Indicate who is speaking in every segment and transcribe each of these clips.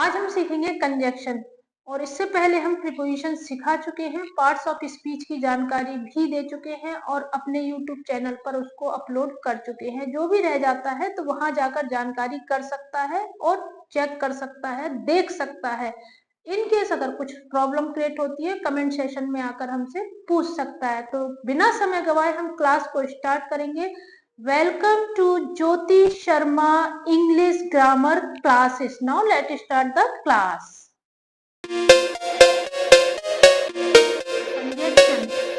Speaker 1: आज हम सीखेंगे कंजक्शन और इससे पहले हम प्रीपोजिशन सिखा चुके हैं, पार्ट्स ऑफ स्पीच की जानकारी भी दे चुके हैं और अपने यूट्यूब चैनल पर उसको अपलोड कर चुके हैं। जो भी रह जाता है तो वहां जाकर जानकारी कर सकता है और चेक कर सकता है, देख सकता है। इन केस अगर कुछ प्रॉब्लम क्रिएट होती है कमेंट सेशन में आकर हमसे पूछ सकता है। तो बिना समय गवाए हम क्लास को स्टार्ट करेंगे। Welcome to Jyoti Sharma English Grammar classes. Now let's start the class.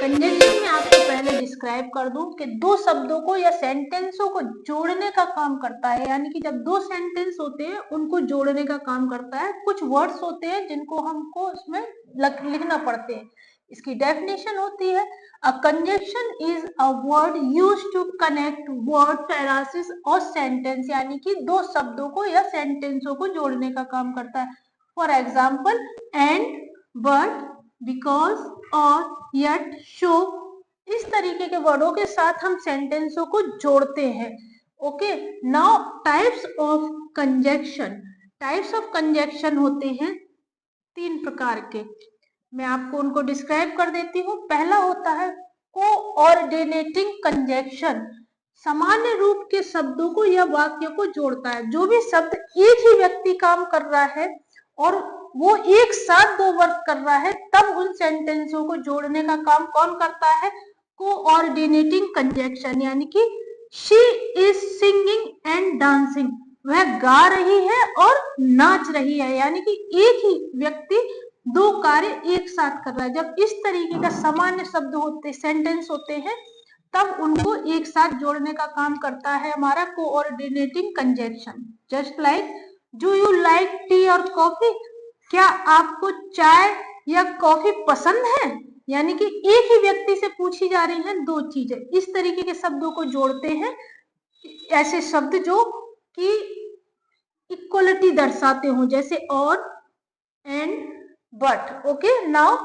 Speaker 1: Conjunction में आपको पहले डिस्क्राइब कर दूं कि दो शब्दों को या सेंटेंसों को जोड़ने का काम करता है, यानी कि जब दो सेंटेंस होते हैं उनको जोड़ने का काम करता है। कुछ वर्ड्स होते हैं जिनको हमको उसमें लिखना पड़ते हैं। इसकी डेफिनेशन होती है a conjunction is a word used to connect word phrases or sentence, यानी कि दो शब्दों को या सेंटेंसों को जोड़ने का काम करता है। For example and, but, because और yet, शो, इस तरीके के वर्डों के साथ हम सेंटेंसों को जोड़ते हैं। Okay, now types of conjunction. Types of conjunction होते हैं तीन प्रकार के। मैं आपको उनको डिस्क्राइब कर देती हूँ। पहला होता है कोऑर्डिनेटिंग कंजक्शन, सामान्य रूप के शब्दों को या वाक्य को जोड़ता है। जो भी शब्द एक ही व्यक्ति काम कर रहा है और वो एक साथ दो वर्क कर रहा है, तब उन सेंटेंसों को जोड़ने का काम कौन करता है? Coordinating conjunction. यानी कि she is singing and dancing, वह गा रही है और नाच रही है, यानी कि एक ही व्यक्ति दो कार्य एक साथ कर रहा है। जब इस तरीके का सामान्य शब्द होते सेंटेंस होते हैं तब उनको एक साथ जोड़ने का काम करता है हमारा coordinating conjunction. Just like do you like T और कॉफी, क्या आपको चाय या कॉफी पसंद है? यानी कि एक ही व्यक्ति से पूछी जा रही हैं दो चीजें। इस तरीके के शब्दों को जोड़ते हैं, ऐसे शब्द जो कि इक्वलिटी दर्शाते हो, जैसे और, and, but. Okay, now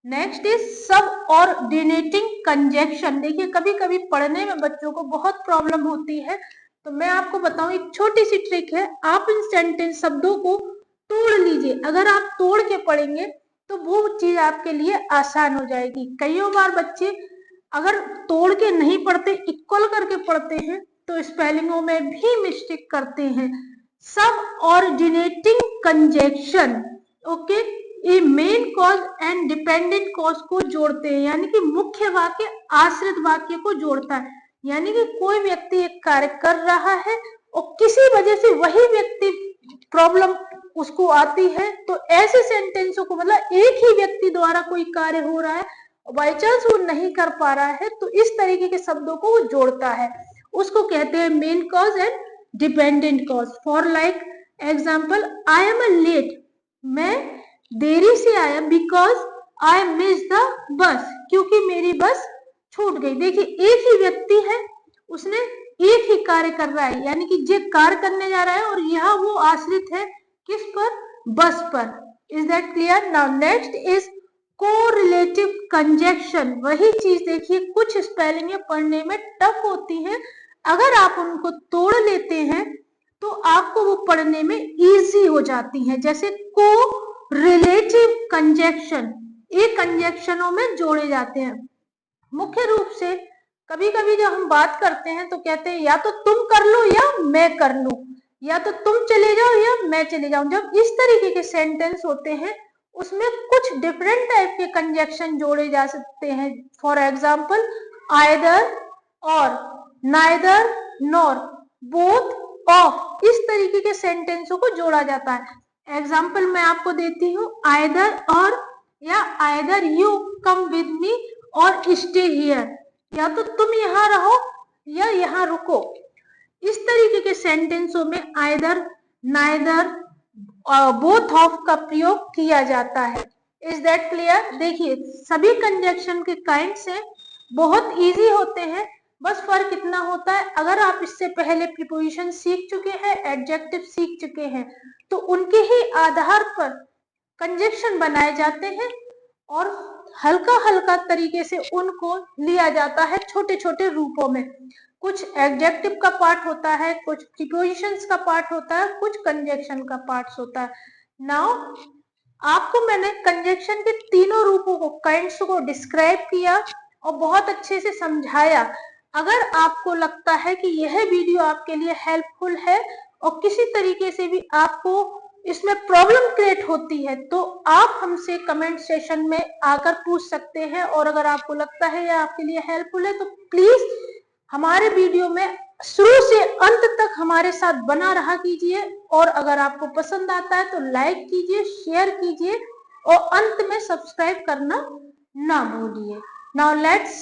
Speaker 1: next is subordinating conjunction. देखिए कभी कभी पढ़ने में बच्चों को बहुत प्रॉब्लम होती है, तो मैं आपको बताऊं एक छोटी सी ट्रिक है। आप इन सेंटेंस शब्दों को तोड़ लीजिए। अगर आप तोड़ के पढ़ेंगे तो वो चीज आपके लिए आसान हो जाएगी। कई बार बच्चे अगर तोड़ के नहीं पढ़ते, इक्वल करके पढ़ते हैं, तो स्पेलिंगों में भी मिस्टेक करते हैं। सबऑर्डिनेटिंग कंजक्शन, ओके, ये main cause and dependent cause को जोड़ते हैं, यानी कि मुख्य वाक्य आश्रित वाक्य को जोड़ता है। यानी कि कोई व्यक्ति एक कार्य कर रहा है और किसी वजह से वही व्यक्ति प्रॉब्लम उसको आती है, तो ऐसे सेंटेंसों को, मतलब एक ही व्यक्ति द्वारा कोई कार्य हो रहा है, बाई चांस वो नहीं कर पा रहा है, तो इस तरीके के शब्दों को वो जोड़ता है। उसको कहते हैं main cause and dependent cause. For like example, I am a late, मैं देरी से आया, because I miss the bus, क्योंकि मेरी बस छूट गई। देखिए एक ही व्यक्ति है, उसने एक ही कार्य कर रहा है, यानी कि जो कार्य करने जा रहा है और यहाँ वो आश्रित है किस पर? बस पर। Is that clear? Now next is correlative conjunction. वही चीज देखिए, कुछ स्पेलिंग पढ़ने में टफ होती है, अगर आप उनको तोड़ लेते हैं तो आपको वो पढ़ने में इजी हो जाती है। जैसे कोरिलेटिव कंजक्शन, ये कंजक्शनों में जोड़े जाते हैं। मुख्य रूप से कभी कभी जब हम बात करते हैं तो कहते हैं या तो तुम कर लो या मैं कर लूं, या तो तुम चले जाओ या मैं चले जाऊं। जब इस तरीके के सेंटेंस होते हैं उसमें कुछ डिफरेंट टाइप के कंजक्शन जोड़े जा सकते हैं। फॉर एग्जाम्पल आइदर और, नाइदर नॉर, बोथ, ऑफ, इस तरीके के सेंटेंसों को जोड़ा जाता है। एग्जाम्पल मैं आपको देती हूँ, आइदर और, या either you come with me और स्टे हियर, या तो तुम यहाँ रहो या यहाँ रुको। इस तरीके के सेंटेंसों में आइदर, नाइदर और बोथ ऑफ का प्रयोग किया जाता है। Is that clear? देखिए सभी कंजक्शन के काइंड से बहुत इजी होते हैं, बस फर्क इतना होता है, अगर आप इससे पहले प्रीपोजिशन सीख चुके हैं, एडजेक्टिव सीख चुके हैं, तो उनके ही आधार पर कंजक्शन बनाए जाते हैं और हल्का हल्का तरीके से उनको लिया जाता है छोटे छोटे रूपों में। कुछ एडजेक्टिव का पार्ट होता है, कुछ प्रीपोजिशंस का पार्ट होता है, कुछ कंजक्शन का पार्ट होता है। नाउ आपको मैंने कंजक्शन के तीनों रूपों को, काइंड्स को डिस्क्राइब किया और बहुत अच्छे से समझाया। अगर आपको लगता है कि यह वीडियो आपके लिए हेल्पफुल है और किसी तरीके से भी आपको इसमें प्रॉब्लम क्रिएट होती है तो आप हमसे कमेंट सेशन में आकर पूछ सकते हैं, और अगर आपको लगता है यह आपके लिए हेल्पफुल है तो प्लीज हमारे वीडियो में शुरू से अंत तक हमारे साथ बना रहा कीजिए, और अगर आपको पसंद आता है तो लाइक कीजिए, शेयर कीजिए और अंत में सब्सक्राइब करना ना भूलिए। Now let's